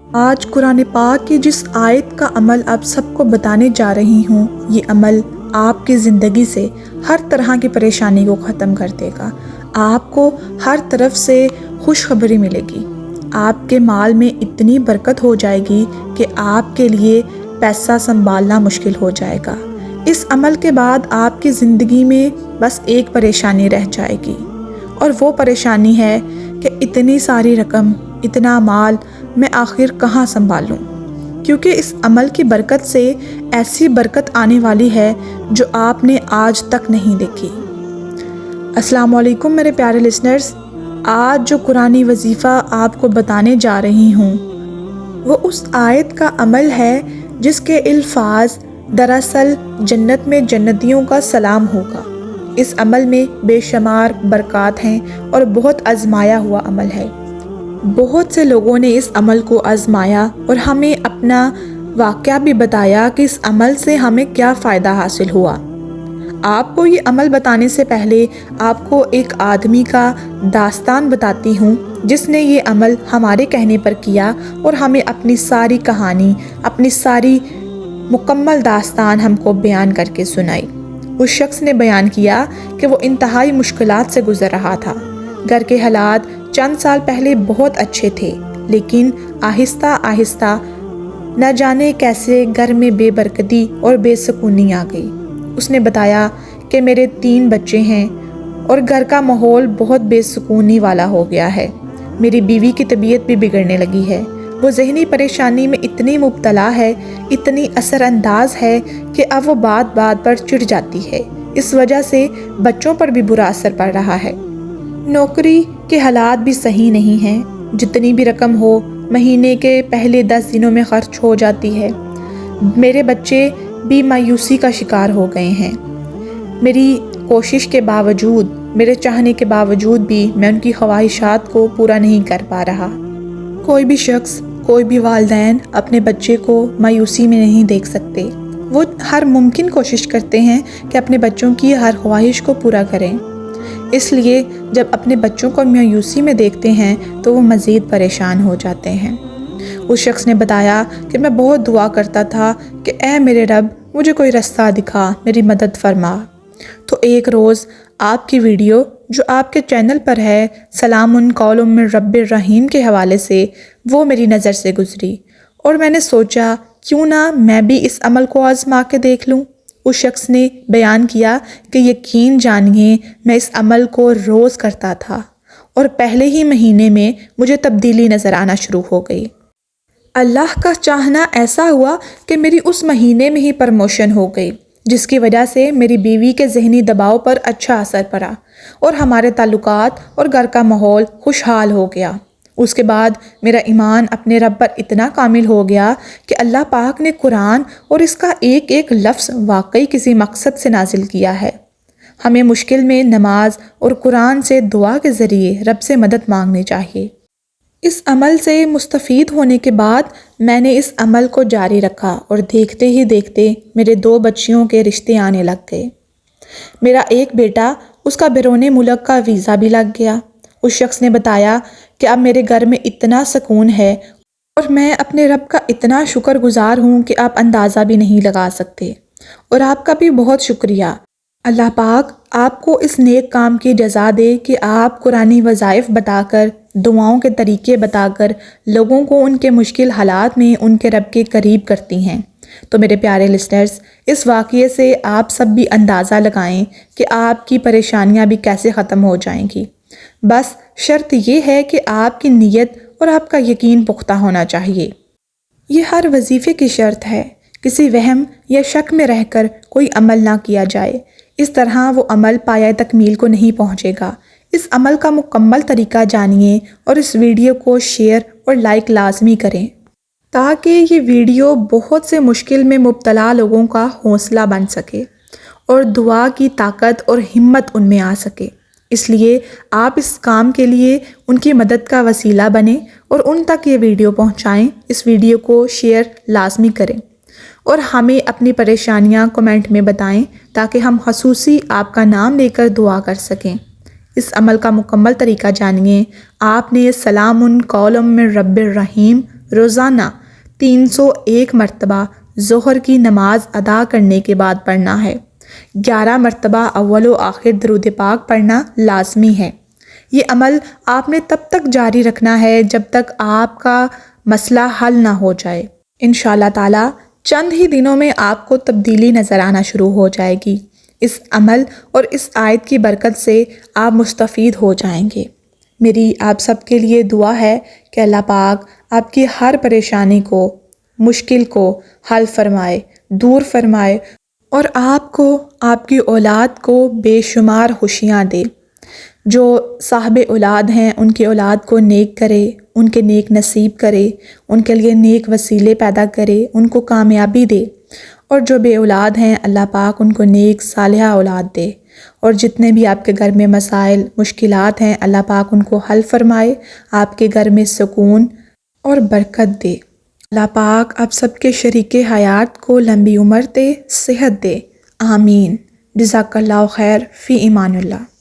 آج قرآن پاک کی جس آیت کا عمل آپ سب کو بتانے جا رہی ہوں، یہ عمل آپ کی زندگی سے ہر طرح کی پریشانی کو ختم کر دے گا۔ آپ کو ہر طرف سے خوشخبری ملے گی۔ آپ کے مال میں اتنی برکت ہو جائے گی کہ آپ کے لیے پیسہ سنبھالنا مشکل ہو جائے گا۔ اس عمل کے بعد آپ کی زندگی میں بس ایک پریشانی رہ جائے گی، اور وہ پریشانی ہے کہ اتنی ساری رقم، اتنا مال میں آخر کہاں سنبھالوں، کیونکہ اس عمل کی برکت سے ایسی برکت آنے والی ہے جو آپ نے آج تک نہیں دیکھی۔ السلام علیکم میرے پیارے لسنرز، آج جو قرآنی وظیفہ آپ کو بتانے جا رہی ہوں وہ اس آیت کا عمل ہے جس کے الفاظ دراصل جنت میں جنتیوں کا سلام ہوگا۔ اس عمل میں بے شمار برکات ہیں اور بہت آزمایا ہوا عمل ہے۔ بہت سے لوگوں نے اس عمل کو آزمایا اور ہمیں اپنا واقعہ بھی بتایا کہ اس عمل سے ہمیں کیا فائدہ حاصل ہوا۔ آپ کو یہ عمل بتانے سے پہلے آپ کو ایک آدمی کا داستان بتاتی ہوں جس نے یہ عمل ہمارے کہنے پر کیا اور ہمیں اپنی ساری کہانی، اپنی ساری مکمل داستان ہم کو بیان کر کے سنائی۔ اس شخص نے بیان کیا کہ وہ انتہائی مشکلات سے گزر رہا تھا۔ گھر کے حالات چند سال پہلے بہت اچھے تھے، لیکن آہستہ آہستہ نہ جانے کیسے گھر میں بے برکتی اور بے سکونی آ گئی۔ اس نے بتایا کہ میرے 3 بچے ہیں اور گھر کا ماحول بہت بے سکونی والا ہو گیا ہے۔ میری بیوی کی طبیعت بھی بگڑنے لگی ہے۔ وہ ذہنی پریشانی میں اتنی مبتلا ہے، اتنی اثر انداز ہے کہ اب وہ بات بات پر چڑ جاتی ہے۔ اس وجہ سے بچوں پر بھی برا اثر پڑ رہا ہے۔ نوکری کے حالات بھی صحیح نہیں ہیں، جتنی بھی رقم ہو مہینے کے پہلے 10 دنوں میں خرچ ہو جاتی ہے۔ میرے بچے بھی مایوسی کا شکار ہو گئے ہیں۔ میری کوشش کے باوجود، میرے چاہنے کے باوجود بھی میں ان کی خواہشات کو پورا نہیں کر پا رہا۔ کوئی بھی شخص، کوئی بھی والدین اپنے بچے کو مایوسی میں نہیں دیکھ سکتے۔ وہ ہر ممکن کوشش کرتے ہیں کہ اپنے بچوں کی ہر خواہش کو پورا کریں۔ اس لیے جب اپنے بچوں کو مایوسی میں دیکھتے ہیں تو وہ مزید پریشان ہو جاتے ہیں۔ اس شخص نے بتایا کہ میں بہت دعا کرتا تھا کہ اے میرے رب، مجھے کوئی رستہ دکھا، میری مدد فرما۔ تو ایک روز آپ کی ویڈیو جو آپ کے چینل پر ہے، سلام قول من رب الرحیم کے حوالے سے، وہ میری نظر سے گزری اور میں نے سوچا کیوں نہ میں بھی اس عمل کو آزما کے دیکھ لوں۔ اس شخص نے بیان کیا کہ یقین جانیے میں اس عمل کو روز کرتا تھا اور پہلے ہی مہینے میں مجھے تبدیلی نظر آنا شروع ہو گئی۔ اللہ کا چاہنا ایسا ہوا کہ میری اس مہینے میں ہی پروموشن ہو گئی، جس کی وجہ سے میری بیوی کے ذہنی دباؤ پر اچھا اثر پڑا اور ہمارے تعلقات اور گھر کا ماحول خوشحال ہو گیا۔ اس کے بعد میرا ایمان اپنے رب پر اتنا کامل ہو گیا کہ اللہ پاک نے قرآن اور اس کا ایک ایک لفظ واقعی کسی مقصد سے نازل کیا ہے۔ ہمیں مشکل میں نماز اور قرآن سے دعا کے ذریعے رب سے مدد مانگنی چاہیے۔ اس عمل سے مستفید ہونے کے بعد میں نے اس عمل کو جاری رکھا اور دیکھتے ہی دیکھتے میرے 2 بچیوں کے رشتے آنے لگ گئے۔ میرا ایک بیٹا، اس کا بیرون ملک کا ویزا بھی لگ گیا۔ اس شخص نے بتایا کہ اب میرے گھر میں اتنا سکون ہے اور میں اپنے رب کا اتنا شکر گزار ہوں کہ آپ اندازہ بھی نہیں لگا سکتے، اور آپ کا بھی بہت شکریہ۔ اللہ پاک آپ کو اس نیک کام کی جزا دے کہ آپ قرآنی وظائف بتا کر، دعاؤں کے طریقے بتا کر لوگوں کو ان کے مشکل حالات میں ان کے رب کے قریب کرتی ہیں۔ تو میرے پیارے لسنرز، اس واقعے سے آپ سب بھی اندازہ لگائیں کہ آپ کی پریشانیاں بھی کیسے ختم ہو جائیں گی۔ بس شرط یہ ہے کہ آپ کی نیت اور آپ کا یقین پختہ ہونا چاہیے۔ یہ ہر وظیفے کی شرط ہے۔ کسی وہم یا شک میں رہ کر کوئی عمل نہ کیا جائے، اس طرح وہ عمل پایہ تکمیل کو نہیں پہنچے گا۔ اس عمل کا مکمل طریقہ جانیے اور اس ویڈیو کو شیئر اور لائک لازمی کریں تاکہ یہ ویڈیو بہت سے مشکل میں مبتلا لوگوں کا حوصلہ بن سکے اور دعا کی طاقت اور ہمت ان میں آ سکے۔ اس لیے آپ اس کام کے لیے ان کی مدد کا وسیلہ بنیں اور ان تک یہ ویڈیو پہنچائیں۔ اس ویڈیو کو شیئر لازمی کریں اور ہمیں اپنی پریشانیاں کمنٹ میں بتائیں تاکہ ہم خصوصی آپ کا نام لے کر دعا کر سکیں۔ اس عمل کا مکمل طریقہ جانیے۔ آپ نے سلام قول من رب الرحیم روزانہ 301 مرتبہ ظہر کی نماز ادا کرنے کے بعد پڑھنا ہے۔ 11 مرتبہ اول و آخر درود پاک پڑھنا لازمی ہے۔ یہ عمل آپ نے تب تک جاری رکھنا ہے جب تک آپ کا مسئلہ حل نہ ہو جائے۔ انشاءاللہ تعالیٰ چند ہی دنوں میں آپ کو تبدیلی نظر آنا شروع ہو جائے گی۔ اس عمل اور اس آیت کی برکت سے آپ مستفید ہو جائیں گے۔ میری آپ سب کے لیے دعا ہے کہ اللہ پاک آپ کی ہر پریشانی کو، مشکل کو حل فرمائے، دور فرمائے اور آپ کو، آپ کی اولاد کو بے شمار خوشیاں دے۔ جو صاحب اولاد ہیں ان کی اولاد کو نیک کرے، ان کے نیک نصیب کرے، ان کے لیے نیک وسیلے پیدا کرے، ان کو کامیابی دے، اور جو بے اولاد ہیں اللہ پاک ان کو نیک صالحہ اولاد دے، اور جتنے بھی آپ کے گھر میں مسائل مشکلات ہیں اللہ پاک ان کو حل فرمائے، آپ کے گھر میں سکون اور برکت دے۔ اللہ پاک آپ سب کے شریک حیات کو لمبی عمر دے، صحت دے، آمین۔ جزاک اللہ خیر، فی امان اللہ۔